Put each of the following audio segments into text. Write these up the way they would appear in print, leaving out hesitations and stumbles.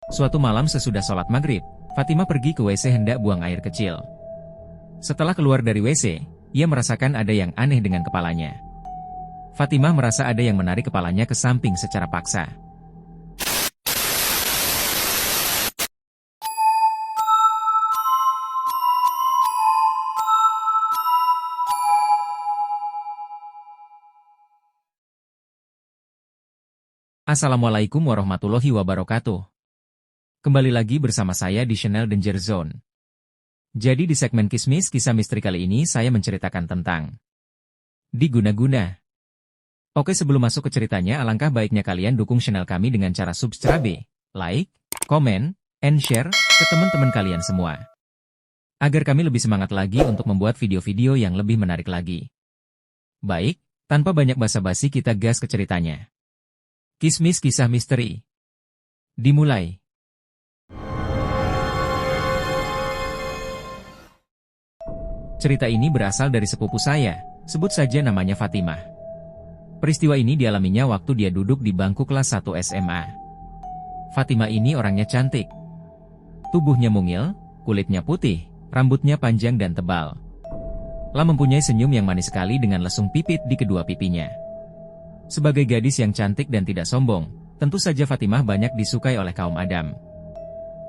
Suatu malam sesudah sholat maghrib, Fatimah pergi ke WC hendak buang air kecil. Setelah keluar dari WC, ia merasakan ada yang aneh dengan kepalanya. Fatimah merasa ada yang menarik kepalanya ke samping secara paksa. Assalamualaikum warahmatullahi wabarakatuh. Kembali lagi bersama saya di channel Danger Zone. Jadi di segmen Kismis Kisah Misteri kali ini saya menceritakan tentang diguna-guna. Oke, sebelum masuk ke ceritanya, alangkah baiknya kalian dukung channel kami dengan cara subscribe, like, komen, and share ke teman-teman kalian semua. Agar kami lebih semangat lagi untuk membuat video-video yang lebih menarik lagi. Baik, tanpa banyak basa-basi kita gas ke ceritanya. Kismis Kisah Misteri. Dimulai. Cerita ini berasal dari sepupu saya, sebut saja namanya Fatimah. Peristiwa ini dialaminya waktu dia duduk di bangku kelas 1 SMA. Fatimah ini orangnya cantik. Tubuhnya mungil, kulitnya putih, rambutnya panjang dan tebal. Mempunyai senyum yang manis sekali dengan lesung pipit di kedua pipinya. Sebagai gadis yang cantik dan tidak sombong, tentu saja Fatimah banyak disukai oleh kaum Adam.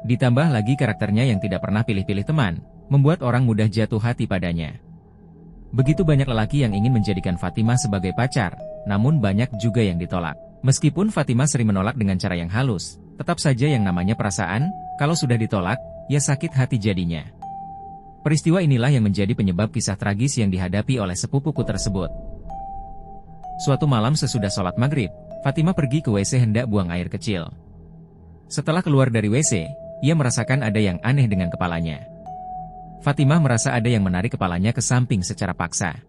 Ditambah lagi karakternya yang tidak pernah pilih-pilih teman, membuat orang mudah jatuh hati padanya. Begitu banyak lelaki yang ingin menjadikan Fatimah sebagai pacar, namun banyak juga yang ditolak. Meskipun Fatimah sering menolak dengan cara yang halus, tetap saja yang namanya perasaan, kalau sudah ditolak, ya sakit hati jadinya. Peristiwa inilah yang menjadi penyebab kisah tragis yang dihadapi oleh sepupuku tersebut. Suatu malam sesudah sholat maghrib, Fatimah pergi ke WC hendak buang air kecil. Setelah keluar dari WC, ia merasakan ada yang aneh dengan kepalanya. Fatimah merasa ada yang menarik kepalanya ke samping secara paksa.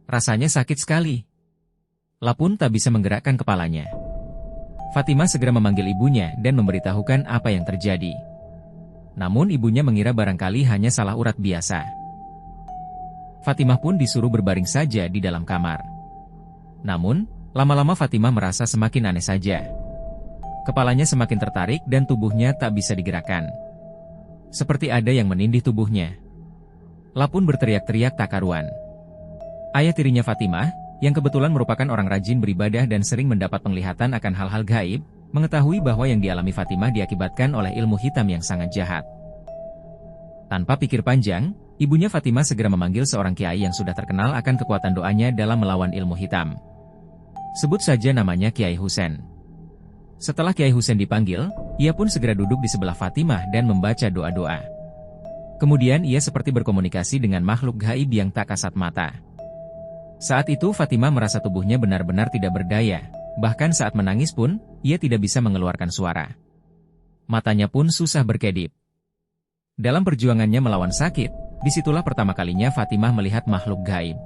Rasanya sakit sekali. Pun tak bisa menggerakkan kepalanya. Fatimah segera memanggil ibunya dan memberitahukan apa yang terjadi. Namun ibunya mengira barangkali hanya salah urat biasa. Fatimah pun disuruh berbaring saja di dalam kamar. Namun, lama-lama Fatimah merasa semakin aneh saja. Kepalanya semakin tertarik dan tubuhnya tak bisa digerakkan. Seperti ada yang menindih tubuhnya. Pun berteriak-teriak tak karuan. Ayah tirinya Fatimah, yang kebetulan merupakan orang rajin beribadah dan sering mendapat penglihatan akan hal-hal gaib, mengetahui bahwa yang dialami Fatimah diakibatkan oleh ilmu hitam yang sangat jahat. Tanpa pikir panjang, ibunya Fatimah segera memanggil seorang kiai yang sudah terkenal akan kekuatan doanya dalam melawan ilmu hitam. Sebut saja namanya Kiai Husen. Setelah Kiai Husen dipanggil, ia pun segera duduk di sebelah Fatimah dan membaca doa-doa. Kemudian ia seperti berkomunikasi dengan makhluk gaib yang tak kasat mata. Saat itu Fatimah merasa tubuhnya benar-benar tidak berdaya, bahkan saat menangis pun, ia tidak bisa mengeluarkan suara. Matanya pun susah berkedip. Dalam perjuangannya melawan sakit, disitulah pertama kalinya Fatimah melihat makhluk gaib.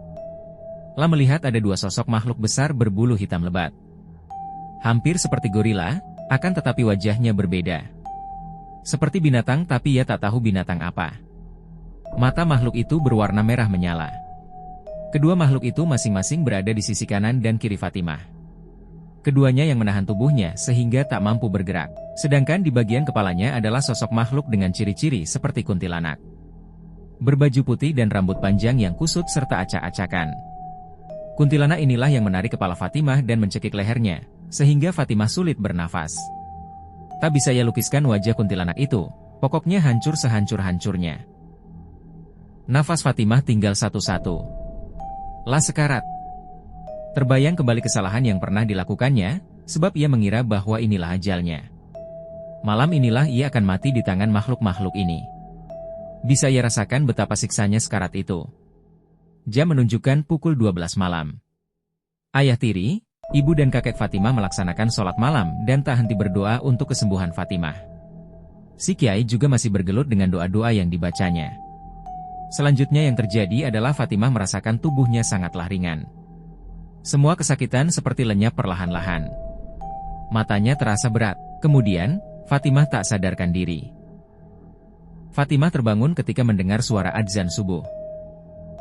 Melihat ada dua sosok makhluk besar berbulu hitam lebat. Hampir seperti gorila, akan tetapi wajahnya berbeda. Seperti binatang tapi ia tak tahu binatang apa. Mata makhluk itu berwarna merah menyala. Kedua makhluk itu masing-masing berada di sisi kanan dan kiri Fatimah. Keduanya yang menahan tubuhnya sehingga tak mampu bergerak. Sedangkan di bagian kepalanya adalah sosok makhluk dengan ciri-ciri seperti kuntilanak. Berbaju putih dan rambut panjang yang kusut serta acak-acakan. Kuntilanak inilah yang menarik kepala Fatimah dan mencekik lehernya, sehingga Fatimah sulit bernafas. Tak bisa ia lukiskan wajah kuntilanak itu, pokoknya hancur sehancur-hancurnya. Nafas Fatimah tinggal satu-satu. Sekarat. Terbayang kembali kesalahan yang pernah dilakukannya, sebab ia mengira bahwa inilah ajalnya. Malam inilah ia akan mati di tangan makhluk-makhluk ini. Bisa ia rasakan betapa siksanya sekarat itu. Jam menunjukkan pukul 12 malam. Ayah tiri, ibu dan kakek Fatimah melaksanakan sholat malam dan tak henti berdoa untuk kesembuhan Fatimah. Si kiai juga masih bergelut dengan doa-doa yang dibacanya. Selanjutnya yang terjadi adalah Fatimah merasakan tubuhnya sangatlah ringan. Semua kesakitan seperti lenyap perlahan-lahan. Matanya terasa berat, kemudian Fatimah tak sadarkan diri. Fatimah terbangun ketika mendengar suara adzan subuh.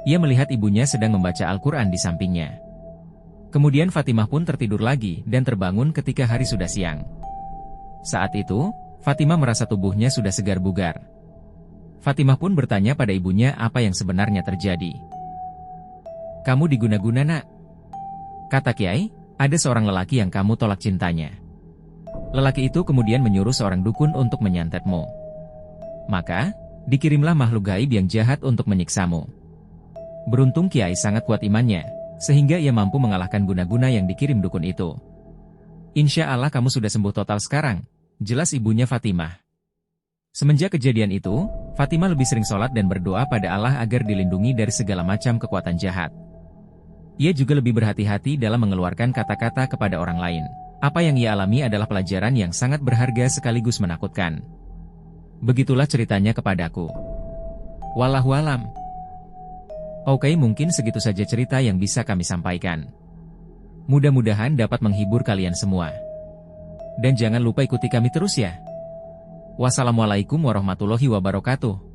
Ia melihat ibunya sedang membaca Al-Quran di sampingnya. Kemudian Fatimah pun tertidur lagi dan terbangun ketika hari sudah siang. Saat itu, Fatimah merasa tubuhnya sudah segar bugar. Fatimah pun bertanya pada ibunya apa yang sebenarnya terjadi. "Kamu diguna-guna, Nak," kata Kiai, "ada seorang lelaki yang kamu tolak cintanya. Lelaki itu kemudian menyuruh seorang dukun untuk menyantetmu. Maka, dikirimlah makhluk gaib yang jahat untuk menyiksamu." Beruntung Kiai sangat kuat imannya, sehingga ia mampu mengalahkan guna-guna yang dikirim dukun itu. "Insya Allah kamu sudah sembuh total sekarang," jelas ibunya Fatimah. Semenjak kejadian itu, Fatimah lebih sering sholat dan berdoa pada Allah agar dilindungi dari segala macam kekuatan jahat. Ia juga lebih berhati-hati dalam mengeluarkan kata-kata kepada orang lain. Apa yang ia alami adalah pelajaran yang sangat berharga sekaligus menakutkan. Begitulah ceritanya kepadaku. Wallahualam. Oke, mungkin segitu saja cerita yang bisa kami sampaikan. Mudah-mudahan dapat menghibur kalian semua. Dan jangan lupa ikuti kami terus ya. Wassalamualaikum warahmatullahi wabarakatuh.